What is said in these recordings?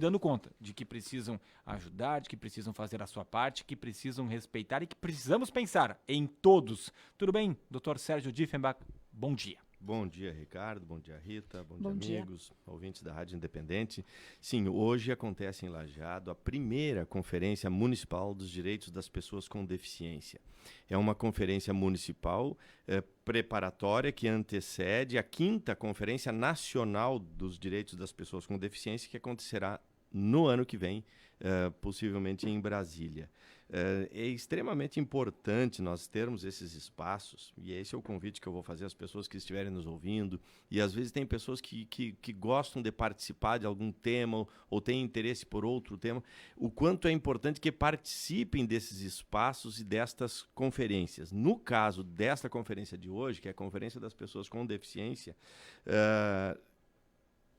dando conta de que precisam ajudar, de que precisam fazer a sua parte, que precisam respeitar e que precisamos pensar em todos. Tudo bem, Dr. Sérgio Diefenbach? Bom dia. Bom dia, Ricardo. Bom dia, Rita. Bom dia, amigos, ouvintes da Rádio Independente. Sim, hoje acontece em Lajeado a primeira Conferência Municipal dos Direitos das Pessoas com Deficiência. É uma conferência municipal preparatória que antecede a 5ª Conferência Nacional dos Direitos das Pessoas com Deficiência, que acontecerá no ano que vem, possivelmente em Brasília. É extremamente importante nós termos esses espaços, e esse é o convite que eu vou fazer às pessoas que estiverem nos ouvindo, e às vezes tem pessoas que gostam de participar de algum tema ou têm interesse por outro tema, o quanto é importante que participem desses espaços e destas conferências. No caso desta conferência de hoje, que é a Conferência das Pessoas com Deficiência,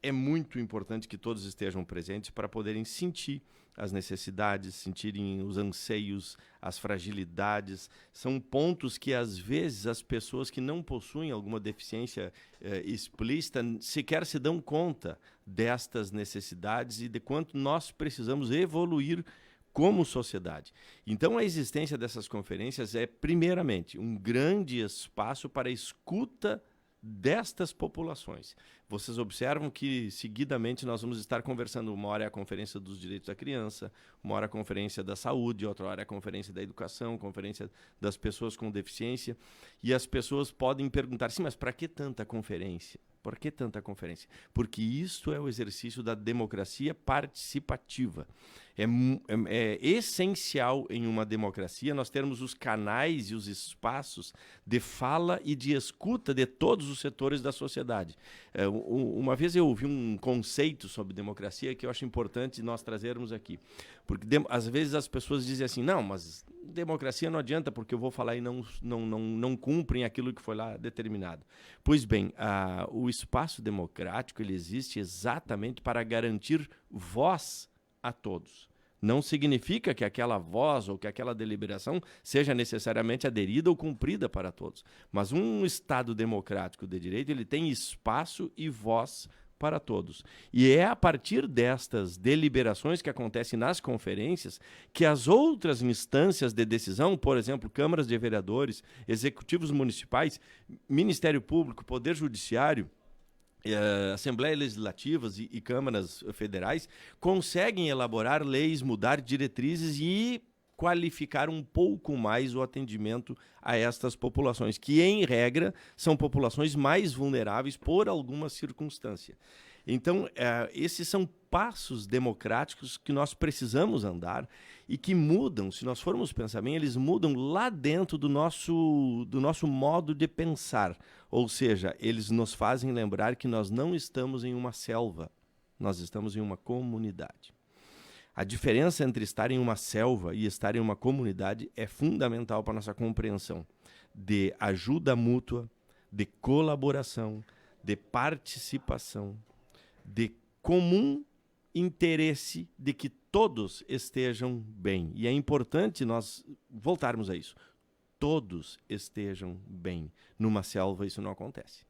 é muito importante que todos estejam presentes para poderem sentir as necessidades, sentirem os anseios, as fragilidades. São pontos que, às vezes, as pessoas que não possuem alguma deficiência explícita sequer se dão conta destas necessidades e de quanto nós precisamos evoluir como sociedade. Então, a existência dessas conferências é, primeiramente, um grande espaço para a escuta destas populações. Vocês observam que, seguidamente, nós vamos estar conversando. Uma hora é a Conferência dos Direitos da Criança, uma hora é a Conferência da Saúde, outra hora é a Conferência da Educação, Conferência das Pessoas com Deficiência. E as pessoas podem perguntar, sim, mas para que tanta conferência? Por que tanta conferência? Porque isto é o exercício da democracia participativa. É essencial em uma democracia nós termos os canais e os espaços de fala e de escuta de todos os setores da sociedade. Uma vez eu ouvi um conceito sobre democracia que eu acho importante nós trazermos aqui. Porque às vezes as pessoas dizem assim, não, mas democracia não adianta porque eu vou falar e não cumprem aquilo que foi lá determinado. Pois bem, o espaço democrático ele existe exatamente para garantir voz a todos. Não significa que aquela voz ou que aquela deliberação seja necessariamente aderida ou cumprida para todos. Mas um Estado democrático de direito ele tem espaço e voz para todos. E é a partir destas deliberações que acontecem nas conferências que as outras instâncias de decisão, por exemplo, câmaras de vereadores, executivos municipais, Ministério Público, Poder Judiciário, Assembleias Legislativas e câmaras federais, conseguem elaborar leis, mudar diretrizes e qualificar um pouco mais o atendimento a estas populações, que, em regra, são populações mais vulneráveis por alguma circunstância. Então, esses são passos democráticos que nós precisamos andar e que mudam, se nós formos pensar bem, eles mudam lá dentro do nosso modo de pensar. Ou seja, eles nos fazem lembrar que nós não estamos em uma selva, nós estamos em uma comunidade. A diferença entre estar em uma selva e estar em uma comunidade é fundamental para a nossa compreensão de ajuda mútua, de colaboração, de participação, de comum interesse de que todos estejam bem. E é importante nós voltarmos a isso. Todos estejam bem. Numa selva isso não acontece.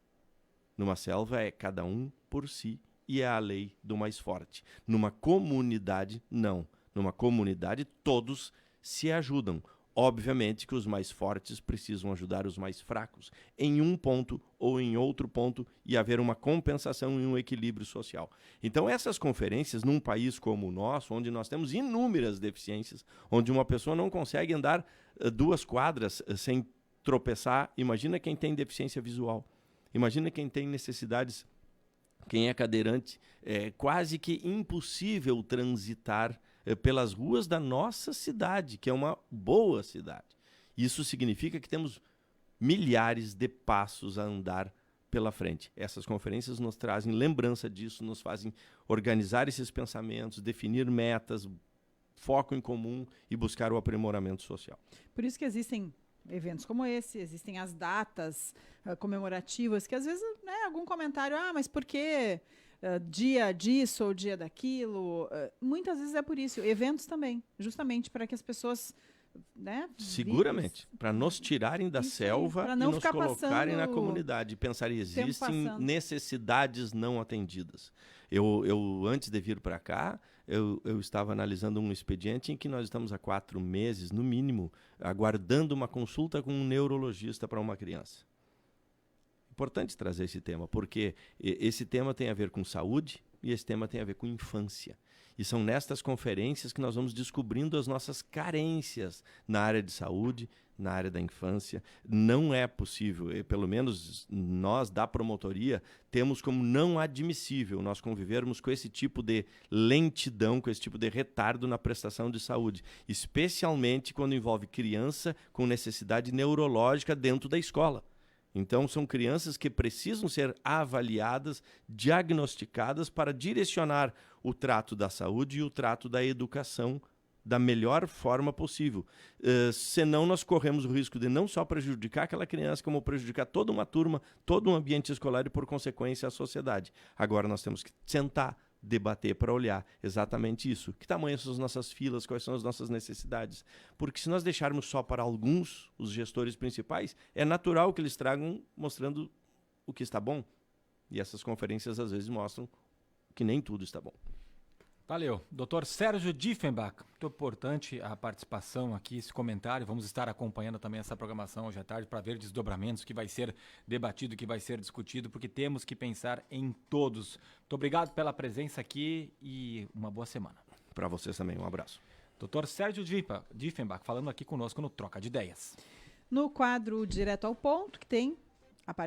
Numa selva é cada um por si e é a lei do mais forte. Numa comunidade, não. Numa comunidade, todos se ajudam. Obviamente que os mais fortes precisam ajudar os mais fracos em um ponto ou em outro ponto e haver uma compensação e um equilíbrio social. Então essas conferências, num país como o nosso, onde nós temos inúmeras deficiências, onde uma pessoa não consegue andar 2 quadras sem tropeçar, imagina quem tem deficiência visual, imagina quem tem necessidades, quem é cadeirante, é quase que impossível transitar pelas ruas da nossa cidade, que é uma boa cidade. Isso significa que temos milhares de passos a andar pela frente. Essas conferências nos trazem lembrança disso, nos fazem organizar esses pensamentos, definir metas, foco em comum e buscar o aprimoramento social. Por isso que existem eventos como esse, existem as datas comemorativas, que às vezes, né, algum comentário, mas por que dia disso ou dia daquilo? Muitas vezes é por isso. Eventos também, justamente para que as pessoas... né, seguramente, para nos tirarem da selva e nos colocarem na comunidade. Pensar, existem necessidades não atendidas. Eu antes de vir para cá, eu estava analisando um expediente em que nós estamos há 4 meses, no mínimo, aguardando uma consulta com um neurologista para uma criança. Importante trazer esse tema, porque esse tema tem a ver com saúde e esse tema tem a ver com infância. E são nestas conferências que nós vamos descobrindo as nossas carências na área de saúde, na área da infância. Não é possível, pelo menos nós da promotoria, temos como não admissível nós convivermos com esse tipo de lentidão, com esse tipo de retardo na prestação de saúde, especialmente quando envolve criança com necessidade neurológica dentro da escola. Então, são crianças que precisam ser avaliadas, diagnosticadas para direcionar o trato da saúde e o trato da educação da melhor forma possível. Senão, nós corremos o risco de não só prejudicar aquela criança, como prejudicar toda uma turma, todo um ambiente escolar e, por consequência, a sociedade. Agora, nós temos que sentar, debater para olhar exatamente isso. Que tamanho são as nossas filas, quais são as nossas necessidades? Porque se nós deixarmos só para alguns, os gestores principais, é natural que eles tragam mostrando o que está bom. E essas conferências às vezes mostram que nem tudo está bom. Valeu. Dr. Sérgio Diefenbach, muito importante a participação aqui, esse comentário. Vamos estar acompanhando também essa programação hoje à tarde para ver desdobramentos, que vai ser debatido, que vai ser discutido, porque temos que pensar em todos. Muito obrigado pela presença aqui e uma boa semana. Para vocês também, um abraço. Dr. Sérgio Diefenbach falando aqui conosco no Troca de Ideias. No quadro Direto ao Ponto, que tem